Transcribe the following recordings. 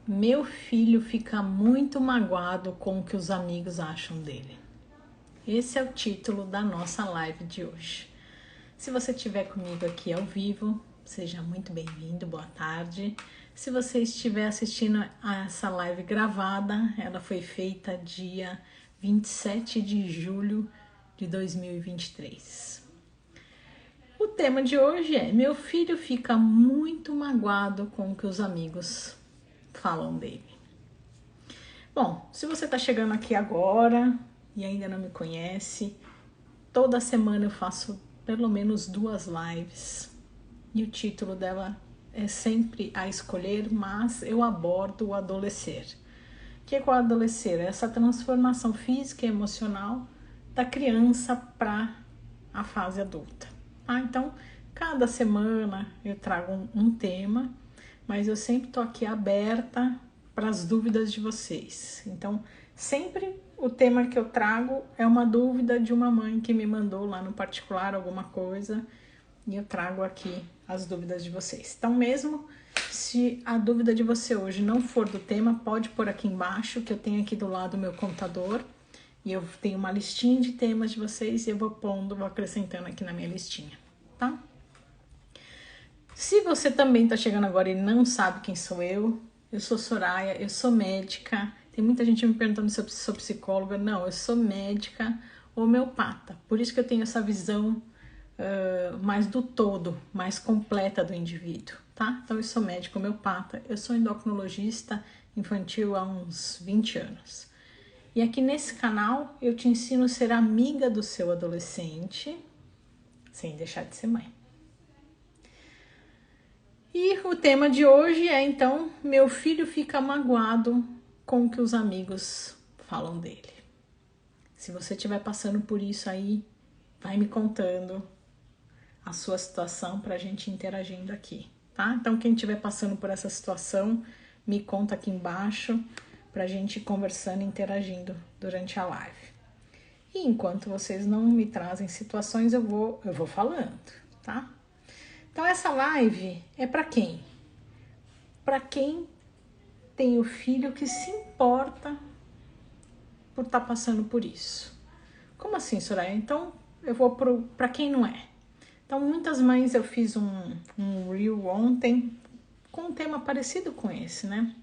Meu filho fica muito magoado com o que os amigos acham dele. Esse é o título da nossa live de hoje. Se você estiver comigo aqui ao vivo, seja muito bem-vindo, boa tarde. Se você estiver assistindo a essa live gravada, ela foi feita dia 27 de julho de 2023. O tema de hoje é: meu filho fica muito magoado com o que os amigos falam dele. Bom, se você está chegando aqui agora e ainda não me conhece, toda semana eu faço pelo menos 2 lives e o título dela é sempre a escolher, mas eu abordo o adolescer. O que é o adolescer? É essa transformação física e emocional da criança para a fase adulta. Então, cada semana eu trago um tema, mas eu sempre estou aqui aberta para as dúvidas de vocês. Então, sempre o tema que eu trago é uma dúvida de uma mãe que me mandou lá no particular alguma coisa e eu trago aqui as dúvidas de vocês. Então, mesmo se a dúvida de você hoje não for do tema, pode pôr aqui embaixo, que eu tenho aqui do lado o meu computador e eu tenho uma listinha de temas de vocês e eu vou pondo, vou acrescentando aqui na minha listinha, tá? Se você também está chegando agora e não sabe quem sou eu sou Soraya, eu sou médica. Tem muita gente me perguntando se eu sou psicóloga. Não, eu sou médica homeopata. Por isso que eu tenho essa visão mais do todo, mais completa do indivíduo, tá? Então eu sou médica homeopata, eu sou endocrinologista infantil há uns 20 anos. E aqui nesse canal eu te ensino a ser amiga do seu adolescente, sem deixar de ser mãe. E o tema de hoje é, então, meu filho fica magoado com o que os amigos falam dele. Se você estiver passando por isso aí, vai me contando a sua situação para a gente interagindo aqui, tá? Então, quem estiver passando por essa situação, me conta aqui embaixo para a gente ir conversando e interagindo durante a live. E enquanto vocês não me trazem situações, eu vou falando, tá? Então, essa live é para quem? Para quem tem o filho que se importa por estar passando por isso. Como assim, Soraya? Então, eu vou para quem não é. Então, muitas mães, eu fiz um reel ontem com um tema parecido com esse, né?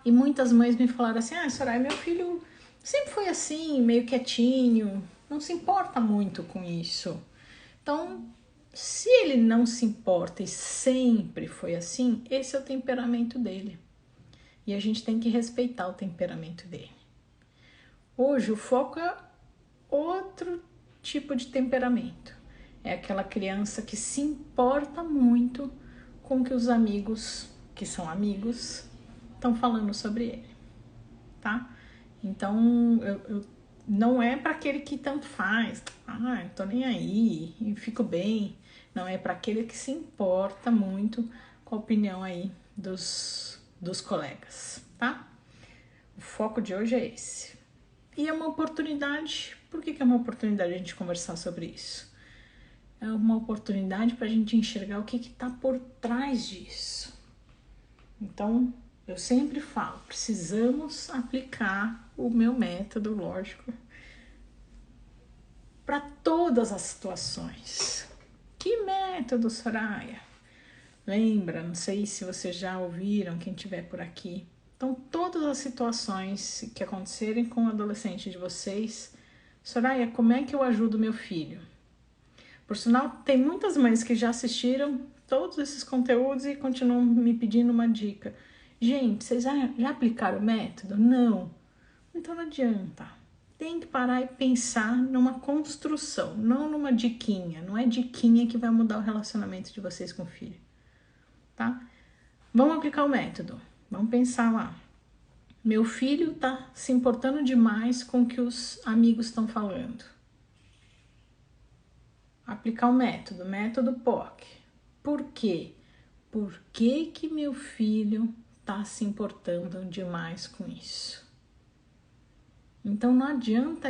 E muitas mães me falaram assim, Soraya, meu filho sempre foi assim, meio quietinho, não se importa muito com isso. Então, se ele não se importa e sempre foi assim, esse é o temperamento dele. E a gente tem que respeitar o temperamento dele. Hoje o foco é outro tipo de temperamento. É aquela criança que se importa muito com o que os amigos, que são amigos, estão falando sobre ele, tá? Então, não é para aquele que tanto faz, tô nem aí e fico bem. Não, é para aquele que se importa muito com a opinião aí dos colegas, tá? O foco de hoje é esse. E é uma oportunidade, por que é uma oportunidade a gente conversar sobre isso? É uma oportunidade para a gente enxergar o que está por trás disso. Então, eu sempre falo, precisamos aplicar o meu método, lógico, para todas as situações. Que método, Soraya? Lembra, não sei se vocês já ouviram, quem estiver por aqui. Então, todas as situações que acontecerem com o adolescente de vocês, Soraya, como é que eu ajudo meu filho? Por sinal, tem muitas mães que já assistiram todos esses conteúdos e continuam me pedindo uma dica. Gente, vocês já aplicaram o método? Não. Então não adianta. Tem que parar e pensar numa construção, não numa diquinha. Não é diquinha que vai mudar o relacionamento de vocês com o filho, tá? Vamos aplicar o método. Vamos pensar lá. Meu filho tá se importando demais com o que os amigos estão falando. Aplicar o método POC. Por quê? Por que meu filho tá se importando demais com isso? Então não adianta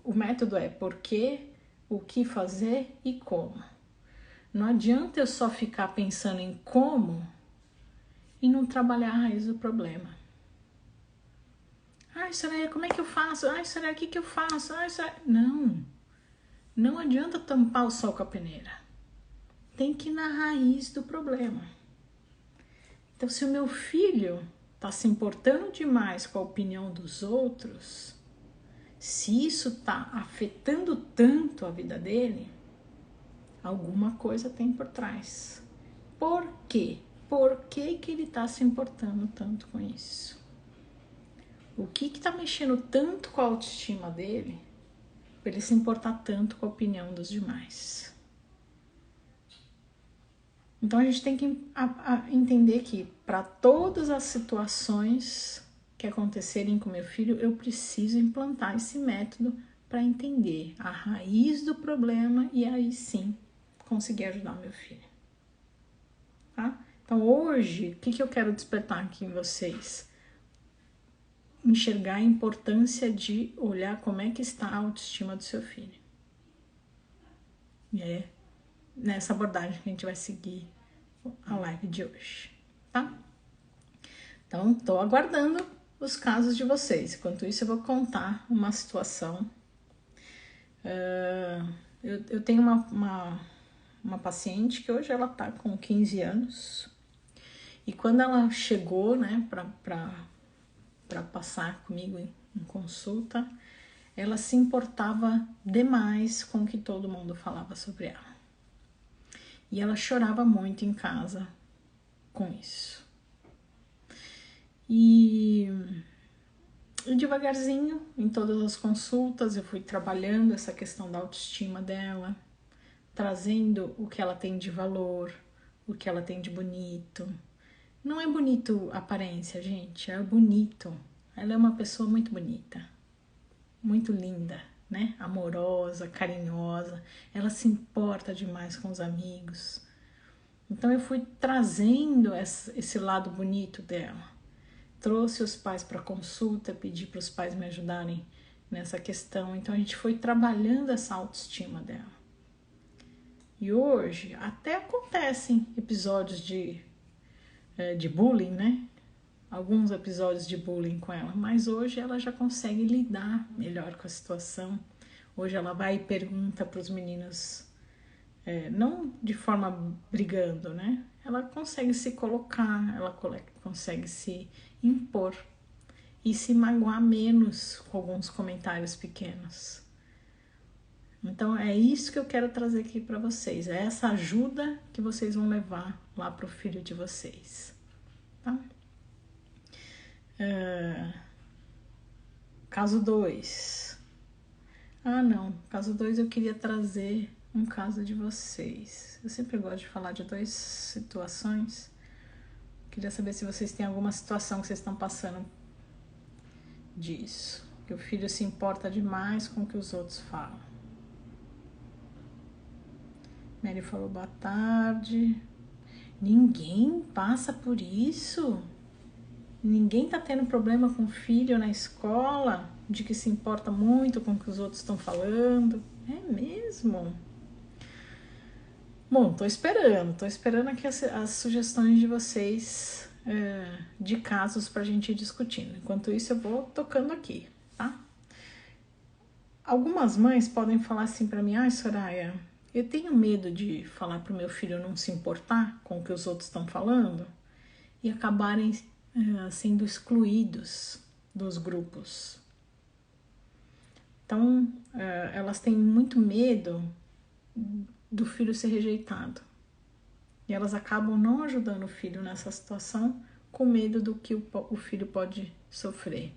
o método é por quê, o que fazer e como. Não adianta eu só ficar pensando em como e não trabalhar a raiz do problema. Ai, Soraya, como é que eu faço? Ai, Soraya, o que eu faço? Ai, Soraya... Não adianta tampar o sol com a peneira. Tem que ir na raiz do problema. Então, se o meu filho está se importando demais com a opinião dos outros, se isso está afetando tanto a vida dele, alguma coisa tem por trás. Por quê? Por que ele está se importando tanto com isso? O que está mexendo tanto com a autoestima dele para ele se importar tanto com a opinião dos demais? Então a gente tem que entender que para todas as situações que acontecerem com meu filho, eu preciso implantar esse método para entender a raiz do problema e aí sim conseguir ajudar meu filho. Tá? Então hoje, o que eu quero despertar aqui em vocês? Enxergar a importância de olhar como é que está a autoestima do seu filho. E é nessa abordagem que a gente vai seguir a live de hoje, tá? Então, tô aguardando os casos de vocês. Enquanto isso, eu vou contar uma situação. Eu tenho uma paciente que hoje ela tá com 15 anos. E quando ela chegou, né, para passar comigo em consulta, ela se importava demais com o que todo mundo falava sobre ela. E ela chorava muito em casa com isso. E devagarzinho, em todas as consultas, eu fui trabalhando essa questão da autoestima dela, trazendo o que ela tem de valor, o que ela tem de bonito. Não é bonito a aparência, gente, é bonito. Ela é uma pessoa muito bonita, muito linda, né? Amorosa, carinhosa. Ela se importa demais com os amigos. Então eu fui trazendo esse lado bonito dela. Trouxe os pais para consulta, pedi para os pais me ajudarem nessa questão. Então a gente foi trabalhando essa autoestima dela. E hoje até acontecem episódios de bullying, né? Alguns episódios de bullying com ela, mas hoje ela já consegue lidar melhor com a situação. Hoje ela vai e pergunta para os meninos, não de forma brigando, né? Ela consegue se colocar, ela consegue se impor e se magoar menos com alguns comentários pequenos. Então é isso que eu quero trazer aqui para vocês, é essa ajuda que vocês vão levar lá para o filho de vocês, tá? Caso 2. Não, caso 2 eu queria trazer um caso de vocês. Eu sempre gosto de falar de 2 situações. Queria saber se vocês têm alguma situação que vocês estão passando disso. Que o filho se importa demais com o que os outros falam. Mary falou boa tarde. Ninguém passa por isso? Ninguém tá tendo problema com o filho na escola, de que se importa muito com o que os outros estão falando? É mesmo? Bom, tô esperando aqui as sugestões de vocês de casos pra gente ir discutindo. Enquanto isso, eu vou tocando aqui, tá? Algumas mães podem falar assim pra mim, Soraya, eu tenho medo de falar pro meu filho não se importar com o que os outros estão falando e acabarem sendo excluídos dos grupos. Então, elas têm muito medo do filho ser rejeitado. E elas acabam não ajudando o filho nessa situação com medo do que o filho pode sofrer.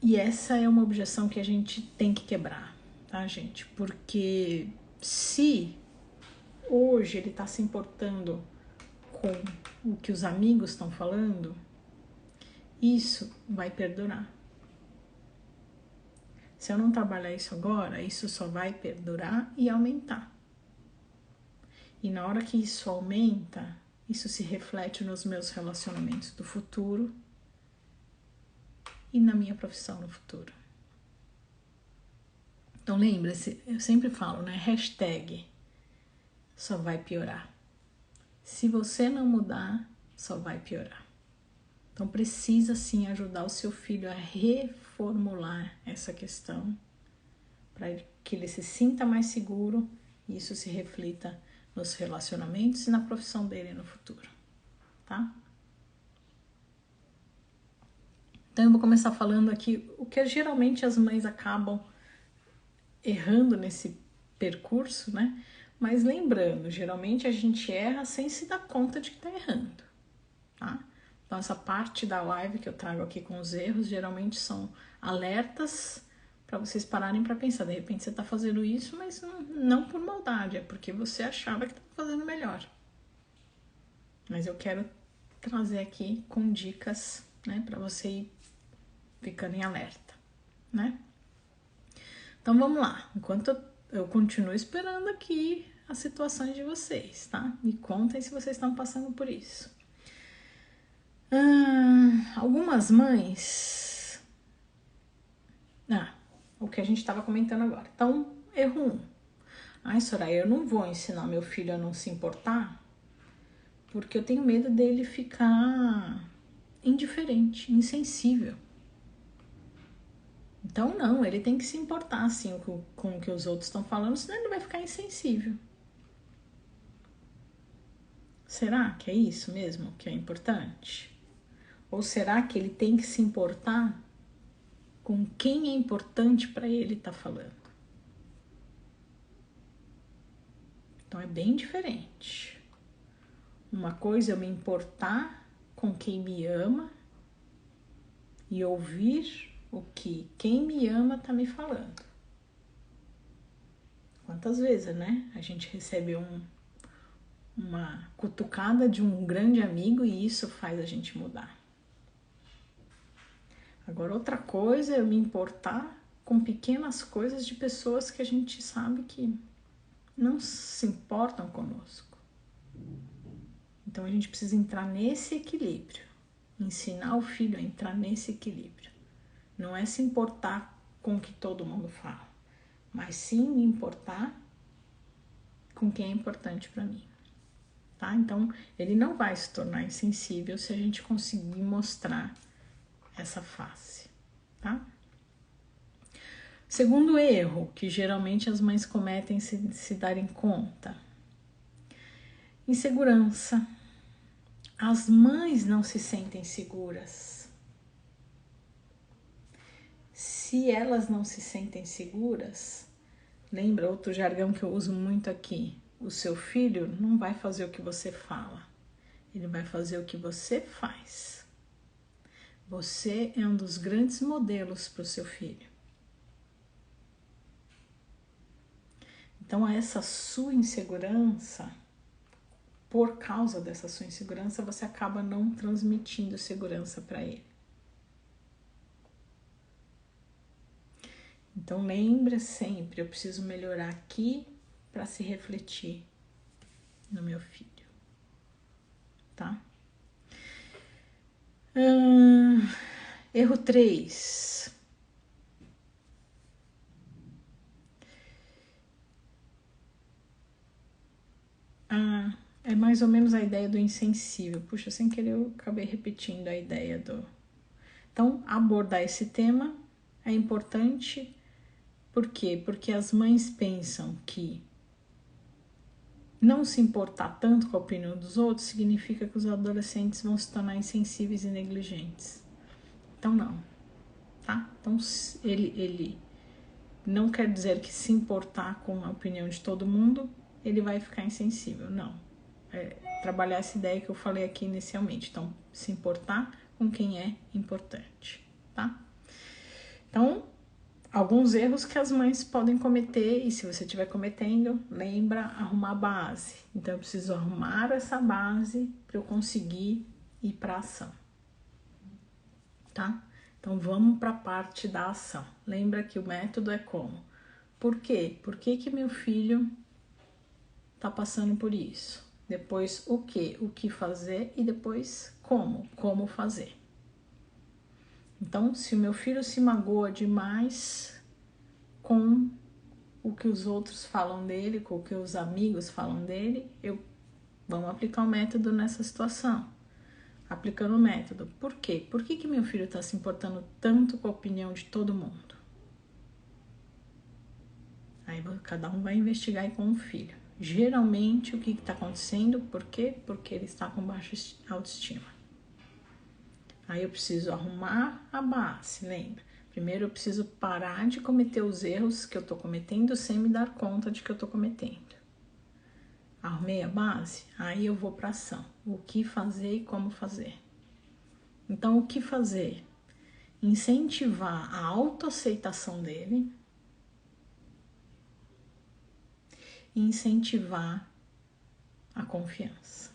E essa é uma objeção que a gente tem que quebrar, tá, gente? Porque se hoje ele está se importando com o que os amigos estão falando, isso vai perdurar. Se eu não trabalhar isso agora, isso só vai perdurar e aumentar. E na hora que isso aumenta, isso se reflete nos meus relacionamentos do futuro e na minha profissão no futuro. Então lembre-se, eu sempre falo, né? Hashtag só vai piorar. Se você não mudar, só vai piorar. Então precisa sim ajudar o seu filho a reformular essa questão para que ele se sinta mais seguro e isso se reflita nos relacionamentos e na profissão dele no futuro, tá? Então eu vou começar falando aqui o que geralmente as mães acabam errando nesse percurso, né? Mas lembrando, geralmente a gente erra sem se dar conta de que tá errando, tá? Então essa parte da live que eu trago aqui com os erros geralmente são alertas para vocês pararem para pensar. De repente você tá fazendo isso, mas não por maldade, é porque você achava que estava fazendo melhor. Mas eu quero trazer aqui com dicas, né, para você ir ficando em alerta, né? Então vamos lá, enquanto eu continuo esperando aqui as situações de vocês, tá? Me contem se vocês estão passando por isso. Algumas mães... o que a gente estava comentando agora. Então, erro 1. Ai, Soraya, eu não vou ensinar meu filho a não se importar porque eu tenho medo dele ficar indiferente, insensível. Então, não, ele tem que se importar, assim, com o que os outros estão falando, senão ele vai ficar insensível. Será que é isso mesmo que é importante? Ou será que ele tem que se importar com quem é importante para ele estar falando? Então, é bem diferente. Uma coisa é eu me importar com quem me ama e ouvir o que quem me ama tá me falando. Quantas vezes, né? A gente recebe uma cutucada de um grande amigo e isso faz a gente mudar. Agora, outra coisa é eu me importar com pequenas coisas de pessoas que a gente sabe que não se importam conosco. Então, a gente precisa entrar nesse equilíbrio. Ensinar o filho a entrar nesse equilíbrio. Não é se importar com o que todo mundo fala, mas sim me importar com quem é importante para mim, tá? Então, ele não vai se tornar insensível se a gente conseguir mostrar essa face, tá? Segundo erro, que geralmente as mães cometem sem se darem conta. Insegurança. As mães não se sentem seguras. Se elas não se sentem seguras, lembra outro jargão que eu uso muito aqui? O seu filho não vai fazer o que você fala, ele vai fazer o que você faz. Você é um dos grandes modelos para o seu filho. Então, essa sua insegurança, por causa dessa sua insegurança, você acaba não transmitindo segurança para ele. Então, lembra sempre, eu preciso melhorar aqui para se refletir no meu filho, tá? Erro 3. É mais ou menos a ideia do insensível. Puxa, sem querer eu acabei repetindo a ideia do... Então, abordar esse tema é importante. Por quê? Porque as mães pensam que não se importar tanto com a opinião dos outros significa que os adolescentes vão se tornar insensíveis e negligentes. Então, não, tá? Então, ele não quer dizer que se importar com a opinião de todo mundo, ele vai ficar insensível, não. Trabalhar essa ideia que eu falei aqui inicialmente. Então, se importar com quem é importante, tá? Então, alguns erros que as mães podem cometer, e se você estiver cometendo, lembra arrumar a base. Então, eu preciso arrumar essa base para eu conseguir ir para a ação, tá? Então, vamos para a parte da ação. Lembra que o método é como? Por quê? Por que meu filho tá passando por isso? Depois, o que? O que fazer e depois, como? Como fazer? Então, se o meu filho se magoa demais com o que os outros falam dele, com o que os amigos falam dele, eu Vamos aplicar o método nessa situação. Aplicando o método. Por quê? Por que meu filho está se importando tanto com a opinião de todo mundo? Aí cada um vai investigar aí com o filho. Geralmente, o que está acontecendo? Por quê? Porque ele está com baixa autoestima. Aí eu preciso arrumar a base, lembra? Primeiro eu preciso parar de cometer os erros que eu estou cometendo sem me dar conta de que eu estou cometendo. Arrumei a base? Aí eu vou para ação. O que fazer e como fazer. Então, o que fazer? Incentivar a autoaceitação dele. E incentivar a confiança.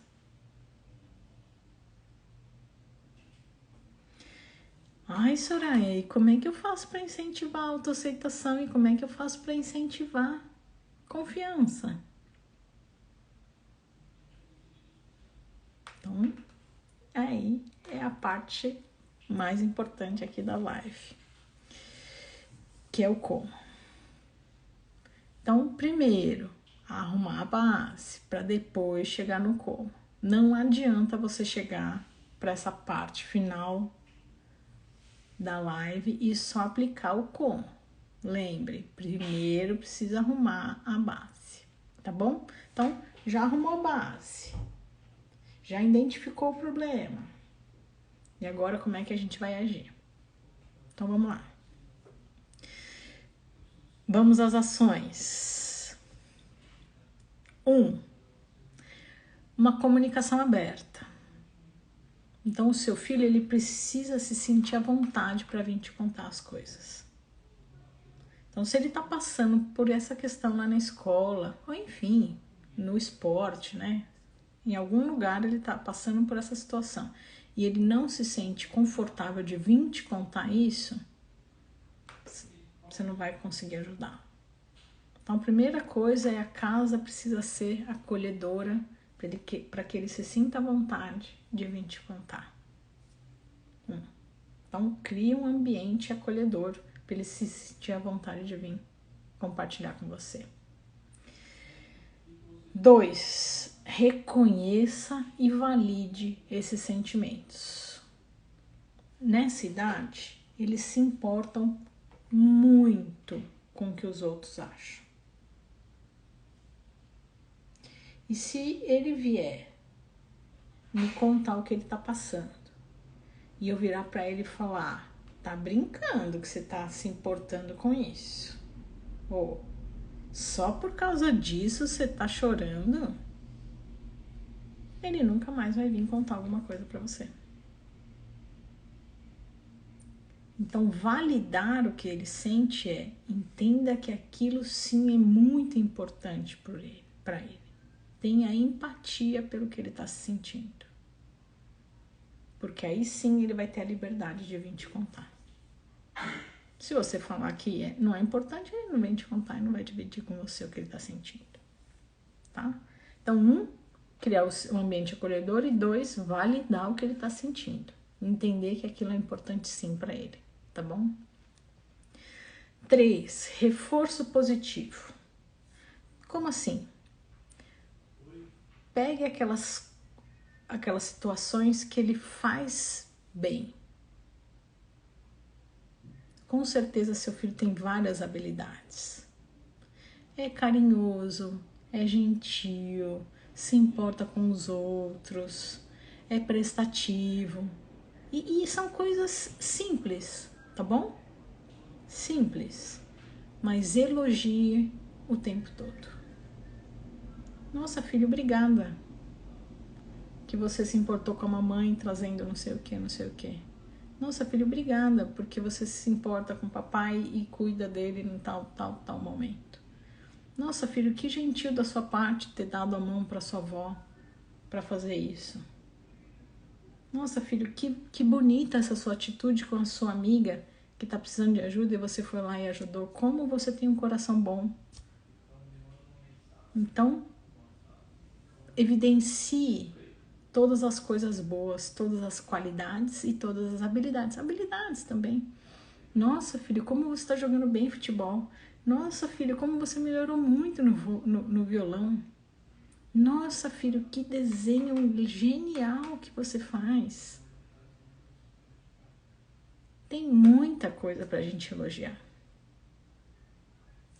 Ai, Soraya, e como é que eu faço para incentivar a autoaceitação e como é que eu faço para incentivar confiança? Então, aí é a parte mais importante aqui da live, que é o como. Então, primeiro, arrumar a base para depois chegar no como. Não adianta você chegar para essa parte final da live e só aplicar o como. Lembre, primeiro precisa arrumar a base, tá bom? Então, já arrumou a base, já identificou o problema. E agora como é que a gente vai agir? Então, vamos lá. Vamos às ações. 1. Uma comunicação aberta. Então, o seu filho, ele precisa se sentir à vontade para vir te contar as coisas. Então, se ele tá passando por essa questão lá na escola, ou enfim, no esporte, né? Em algum lugar ele tá passando por essa situação e ele não se sente confortável de vir te contar isso, você não vai conseguir ajudar. Então, a primeira coisa é a casa precisa ser acolhedora para que ele se sinta à vontade de vir te contar. Então, cria um ambiente acolhedor para ele se sentir à vontade de vir compartilhar com você. 2. Reconheça e valide esses sentimentos. Nessa idade, eles se importam muito com o que os outros acham. E se ele vier me contar o que ele está passando e eu virar para ele e falar, tá brincando que você tá se importando com isso? Ou só por causa disso você tá chorando? Ele nunca mais vai vir contar alguma coisa para você. Então, validar o que ele sente entenda que aquilo sim é muito importante para ele. Tenha empatia pelo que ele está se sentindo. Porque aí sim ele vai ter a liberdade de vir te contar. Se você falar que não é importante, ele não vem te contar e não vai dividir com você o que ele está sentindo. Tá? Então, criar um ambiente acolhedor e 2, validar o que ele está sentindo. Entender que aquilo é importante sim para ele. Tá bom? 3, reforço positivo. Como assim? Pegue aquelas situações que ele faz bem. Com certeza seu filho tem várias habilidades. É carinhoso, é gentil, se importa com os outros, é prestativo. E são coisas simples, tá bom? Simples, mas elogie o tempo todo. Nossa, filho, obrigada que você se importou com a mamãe trazendo não sei o que, não sei o que. Nossa, filho, obrigada porque você se importa com o papai e cuida dele em tal momento. Nossa, filho, que gentil da sua parte ter dado a mão para sua avó para fazer isso. Nossa, filho, que bonita essa sua atitude com a sua amiga que tá precisando de ajuda e você foi lá e ajudou. Como você tem um coração bom. Então, evidencie todas as coisas boas, todas as qualidades e todas as habilidades. Habilidades também. Nossa, filho, como você está jogando bem futebol. Nossa, filho, como você melhorou muito no violão. Nossa, filho, que desenho genial que você faz. Tem muita coisa pra gente elogiar.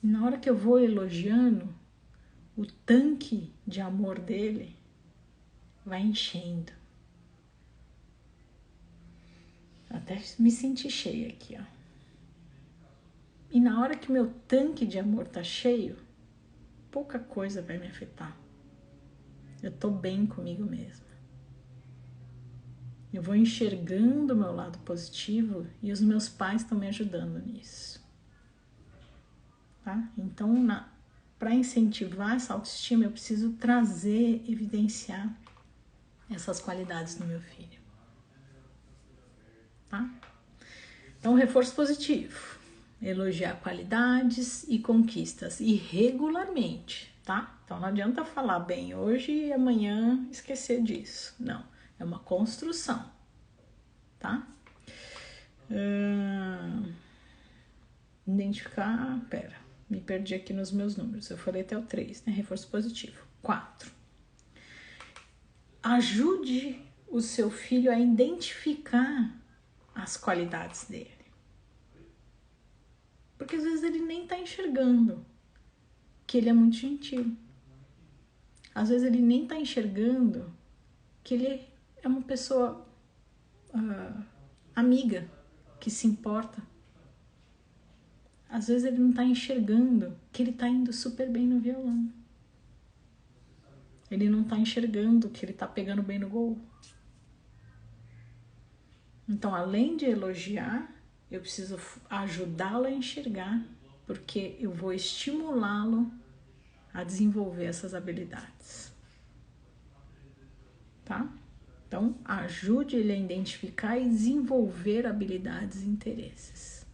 Na hora que eu vou elogiando, o tanque de amor dele vai enchendo. Até me sentir cheia aqui, ó. E na hora que meu tanque de amor tá cheio, pouca coisa vai me afetar. Eu tô bem comigo mesma. Eu vou enxergando o meu lado positivo e os meus pais estão me ajudando nisso. Tá? Então, para incentivar essa autoestima, eu preciso trazer, evidenciar essas qualidades no meu filho. Tá? Então, reforço positivo. Elogiar qualidades e conquistas e regularmente, tá? Então não adianta falar bem hoje e amanhã esquecer disso. Não, é uma construção, tá? Identificar, me perdi aqui nos meus números. Eu falei até o 3, né? Reforço positivo. 4. Ajude o seu filho a identificar as qualidades dele. Porque às vezes ele nem tá enxergando que ele é muito gentil. Às vezes ele nem tá enxergando que ele é uma pessoa amiga, que se importa. Às vezes ele não tá enxergando que ele tá indo super bem no violão. Ele não tá enxergando que ele tá pegando bem no gol. Então, além de elogiar, eu preciso ajudá-lo a enxergar, porque eu vou estimulá-lo a desenvolver essas habilidades. Tá? Então, ajude ele a identificar e desenvolver habilidades e interesses.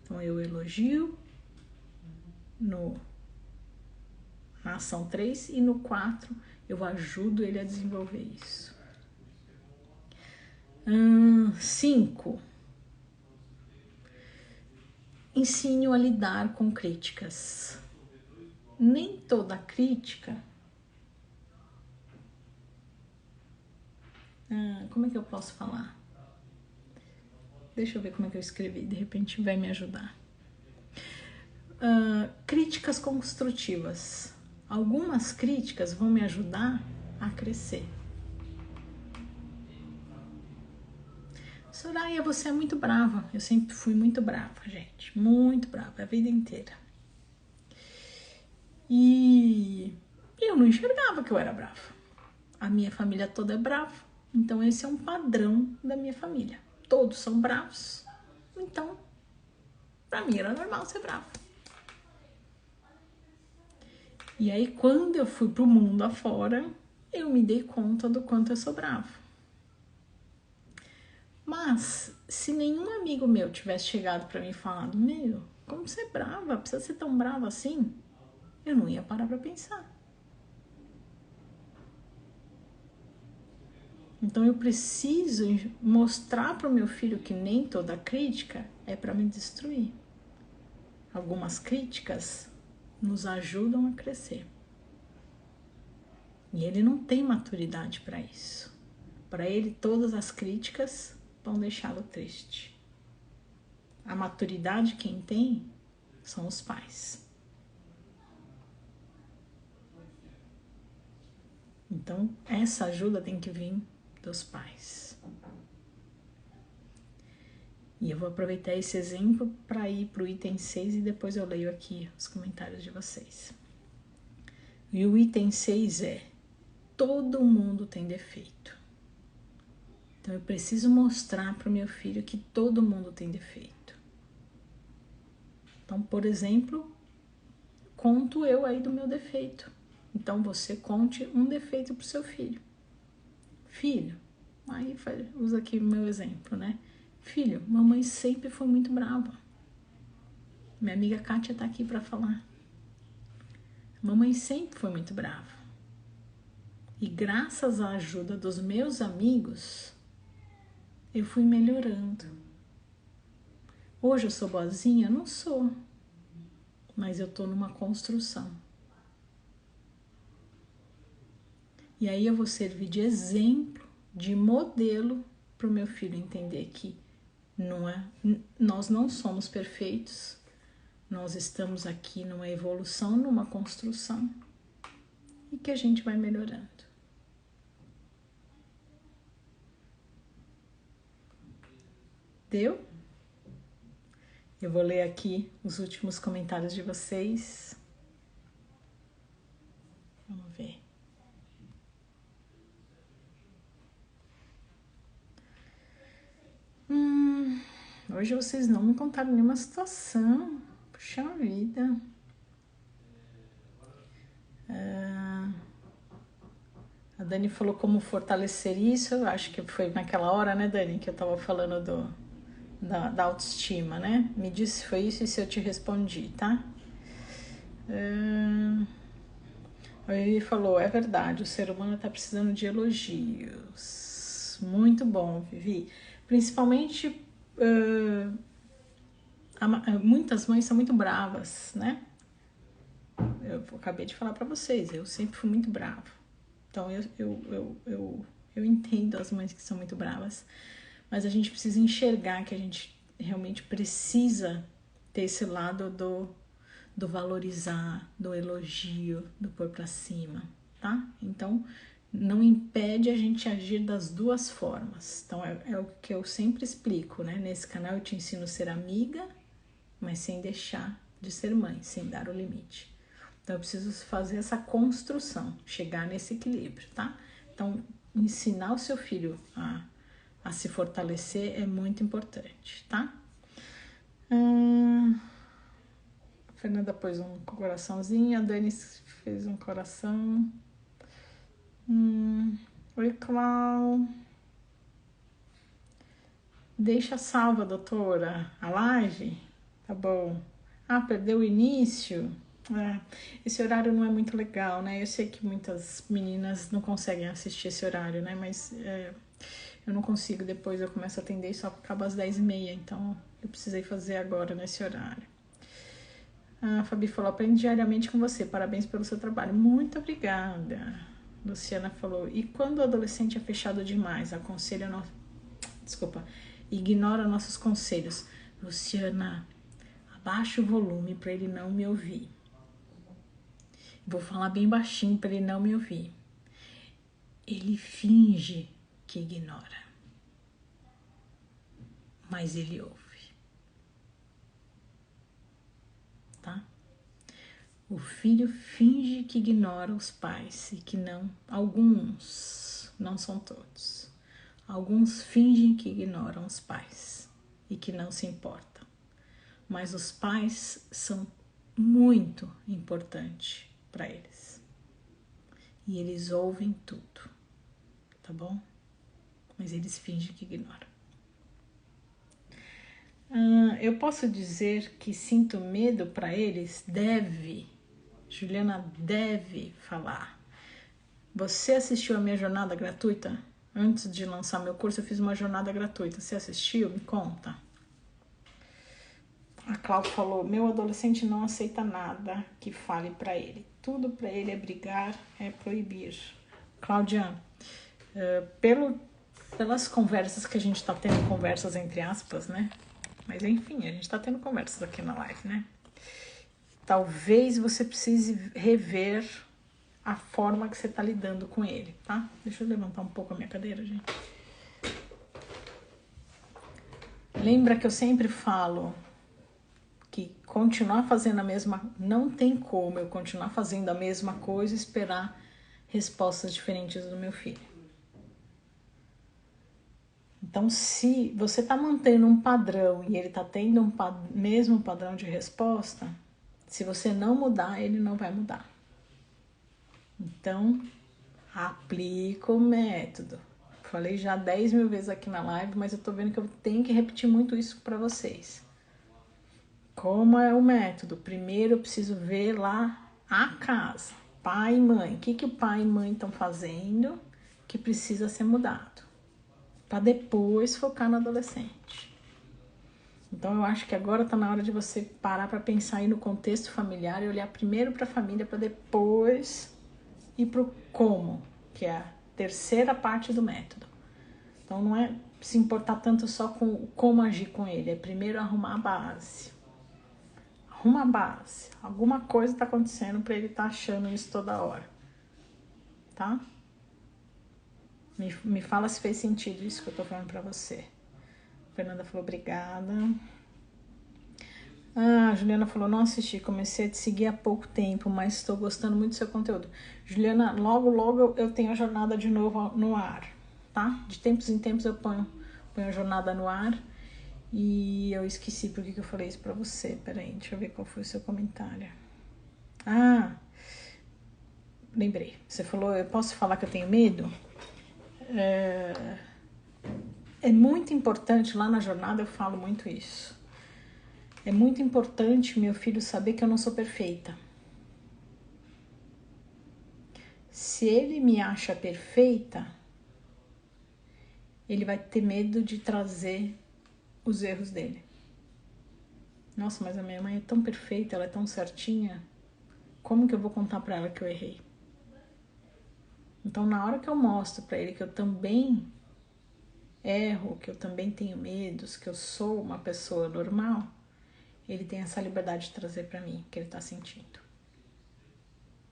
Então, eu elogio na ação 3 e no 4 eu ajudo ele a desenvolver isso. 5. Ensino a lidar com críticas. Nem toda crítica... como é que eu posso falar? Deixa eu ver como é que eu escrevi, de repente vai me ajudar. Críticas construtivas. Algumas críticas vão me ajudar a crescer. Soraya, você é muito brava. Eu sempre fui muito brava, gente. Muito brava, a vida inteira. E eu não enxergava que eu era brava. A minha família toda é brava. Então esse é um padrão da minha família. Todos são bravos. Então, pra mim era normal ser brava. E aí, quando eu fui pro mundo afora, eu me dei conta do quanto eu sou brava. Mas, se nenhum amigo meu tivesse chegado pra mim e falado, como você é brava? Precisa ser tão brava assim? Eu não ia parar pra pensar. Então, eu preciso mostrar pro meu filho que nem toda crítica é pra me destruir. Algumas críticas nos ajudam a crescer. E ele não tem maturidade para isso. Para ele, todas as críticas vão deixá-lo triste. A maturidade quem tem são os pais. Então, essa ajuda tem que vir dos pais. E eu vou aproveitar esse exemplo para ir para o item 6 e depois eu leio aqui os comentários de vocês. E o item 6 é: todo mundo tem defeito. Então eu preciso mostrar para o meu filho que todo mundo tem defeito. Então, por exemplo, conto eu aí do meu defeito. Então você conte um defeito para o seu filho. Filho, aí usa aqui o meu exemplo, né? Filho, mamãe sempre foi muito brava. Minha amiga Kátia tá aqui para falar. Mamãe sempre foi muito brava. E graças à ajuda dos meus amigos, eu fui melhorando. Hoje eu sou boazinha? Não sou. Mas eu tô numa construção. E aí eu vou servir de exemplo, de modelo para o meu filho entender que nós não somos perfeitos, nós estamos aqui numa evolução, numa construção e que a gente vai melhorando. Deu? Eu vou ler aqui os últimos comentários de vocês. Vamos ver. Hoje vocês não me contaram nenhuma situação. Puxa vida. A Dani falou como fortalecer isso. Eu acho que foi naquela hora, né, Dani, que eu tava falando da autoestima, né? Me disse se foi isso e se eu te respondi, tá? Ele falou, é verdade, o ser humano tá precisando de elogios. Muito bom, Vivi. Principalmente, muitas mães são muito bravas, né? Eu acabei de falar pra vocês, eu sempre fui muito brava. Então, eu entendo as mães que são muito bravas, mas a gente precisa enxergar que a gente realmente precisa ter esse lado do valorizar, do elogio, do pôr pra cima, tá? Então, não impede a gente agir das duas formas. Então, é o que eu sempre explico, né? Nesse canal eu te ensino a ser amiga, mas sem deixar de ser mãe, sem dar o limite. Então, eu preciso fazer essa construção, chegar nesse equilíbrio, tá? Então, ensinar o seu filho a se fortalecer é muito importante, tá? A Fernanda pôs um coraçãozinho, a Dani fez um coração. Oi, Clau. Deixa salva, doutora, a live? Tá bom. Perdeu o início? Esse horário não é muito legal, né? Eu sei que muitas meninas não conseguem assistir esse horário, né? Mas eu não consigo, depois eu começo a atender e só acaba às 10h30, então eu precisei fazer agora nesse horário. A Fabi falou, aprende diariamente com você, parabéns pelo seu trabalho. Muito obrigada. Luciana falou, e quando o adolescente é fechado demais, ignora nossos conselhos. Luciana, abaixa o volume para ele não me ouvir. Vou falar bem baixinho para ele não me ouvir. Ele finge que ignora, mas ele ouve. Tá? O filho finge que ignora os pais e que não, alguns, não são todos. Alguns fingem que ignoram os pais e que não se importam. Mas os pais são muito importantes para eles. E eles ouvem tudo, tá bom? Mas eles fingem que ignoram. Eu posso dizer que sinto medo para eles? Juliana deve falar. Você assistiu a minha jornada gratuita? Antes de lançar meu curso, eu fiz uma jornada gratuita. Você assistiu? Me conta. A Cláudia falou, meu adolescente não aceita nada que fale para ele. Tudo para ele é brigar, é proibir. Cláudia, pelas conversas que a gente está tendo, conversas entre aspas, né? Mas enfim, a gente está tendo conversas aqui na live, né? Talvez você precise rever a forma que você está lidando com ele, tá? Deixa eu levantar um pouco a minha cadeira, gente. Lembra que eu sempre falo que continuar fazendo a mesma... Não tem como eu continuar fazendo a mesma coisa e esperar respostas diferentes do meu filho. Então, se você está mantendo um padrão e ele está tendo mesmo padrão de resposta, se você não mudar, ele não vai mudar. Então, aplica o método. Falei já 10 mil vezes aqui na live, mas eu tô vendo que eu tenho que repetir muito isso para vocês. Como é o método? Primeiro eu preciso ver lá a casa, pai e mãe. O que o pai e mãe estão fazendo que precisa ser mudado? Para depois focar no adolescente. Então eu acho que agora está na hora de você parar para pensar aí no contexto familiar e olhar primeiro para a família para depois ir para o como, que é a terceira parte do método. Então não é se importar tanto só com como agir com ele, é primeiro arrumar a base. Arruma a base. Alguma coisa está acontecendo para ele estar achando isso toda hora. Tá? Me fala se fez sentido isso que eu tô falando para você. Fernanda falou obrigada. A Juliana falou, não assisti, comecei a te seguir há pouco tempo, mas estou gostando muito do seu conteúdo. Juliana, logo eu tenho a jornada de novo no ar, tá? De tempos em tempos eu ponho a jornada no ar e eu esqueci por que eu falei isso pra você. Peraí, deixa eu ver qual foi o seu comentário. Lembrei. Você falou, eu posso falar que eu tenho medo? É muito importante, lá na jornada eu falo muito isso. É muito importante meu filho saber que eu não sou perfeita. Se ele me acha perfeita, ele vai ter medo de trazer os erros dele. Nossa, mas a minha mãe é tão perfeita, ela é tão certinha. Como que eu vou contar pra ela que eu errei? Então, na hora que eu mostro pra ele que eu também erro, que eu também tenho medos, que eu sou uma pessoa normal, ele tem essa liberdade de trazer pra mim, que ele tá sentindo.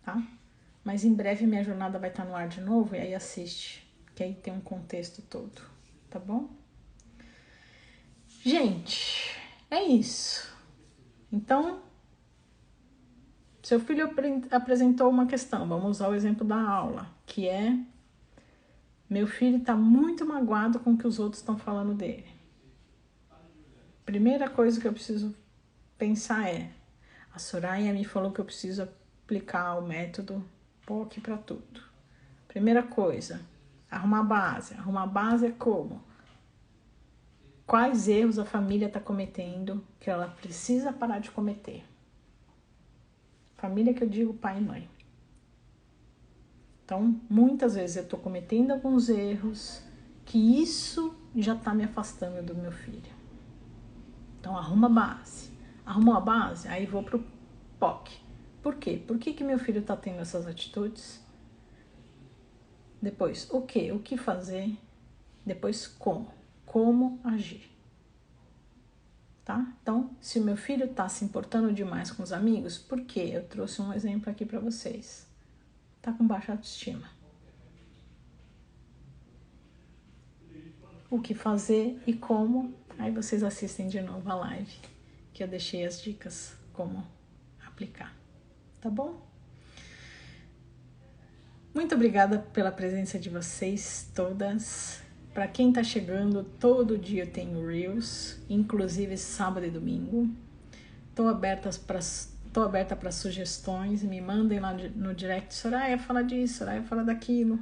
Tá? Mas em breve minha jornada vai estar no ar de novo, e aí assiste, que aí tem um contexto todo, tá bom? Gente, é isso. Então, seu filho apresentou uma questão, vamos usar o exemplo da aula, que é, meu filho tá muito magoado com o que os outros estão falando dele. Primeira coisa que eu preciso pensar é, a Soraya me falou que eu preciso aplicar o método POC para tudo. Primeira coisa, arrumar a base. Arrumar a base é como? Quais erros a família está cometendo que ela precisa parar de cometer? Família que eu digo pai e mãe. Então, muitas vezes eu estou cometendo alguns erros que isso já está me afastando do meu filho. Então, arruma a base. Arrumou a base? Aí vou pro POC. Por quê? Por que meu filho está tendo essas atitudes? Depois, o que? O que fazer? Depois, como? Como agir? Tá? Então, se o meu filho está se importando demais com os amigos, por quê? Eu trouxe um exemplo aqui para vocês. Tá com baixa autoestima. O que fazer e como? Aí vocês assistem de novo a live, que eu deixei as dicas como aplicar. Tá bom? Muito obrigada pela presença de vocês todas. Para quem tá chegando, todo dia eu tenho Reels, inclusive sábado e domingo. Tô aberta para sugestões, me mandem lá no direct. Soraya, fala disso, Soraya, fala daquilo.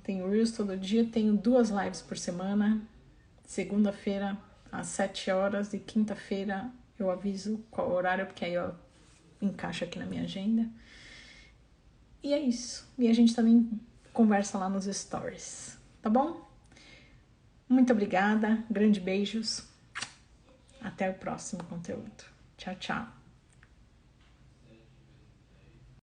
Tenho Reels todo dia, tenho 2 lives por semana. Segunda-feira às 7 horas e quinta-feira eu aviso qual horário, porque aí eu encaixo aqui na minha agenda. E é isso. E a gente também conversa lá nos stories, tá bom? Muito obrigada, grande beijos. Até o próximo conteúdo. Tchau, tchau.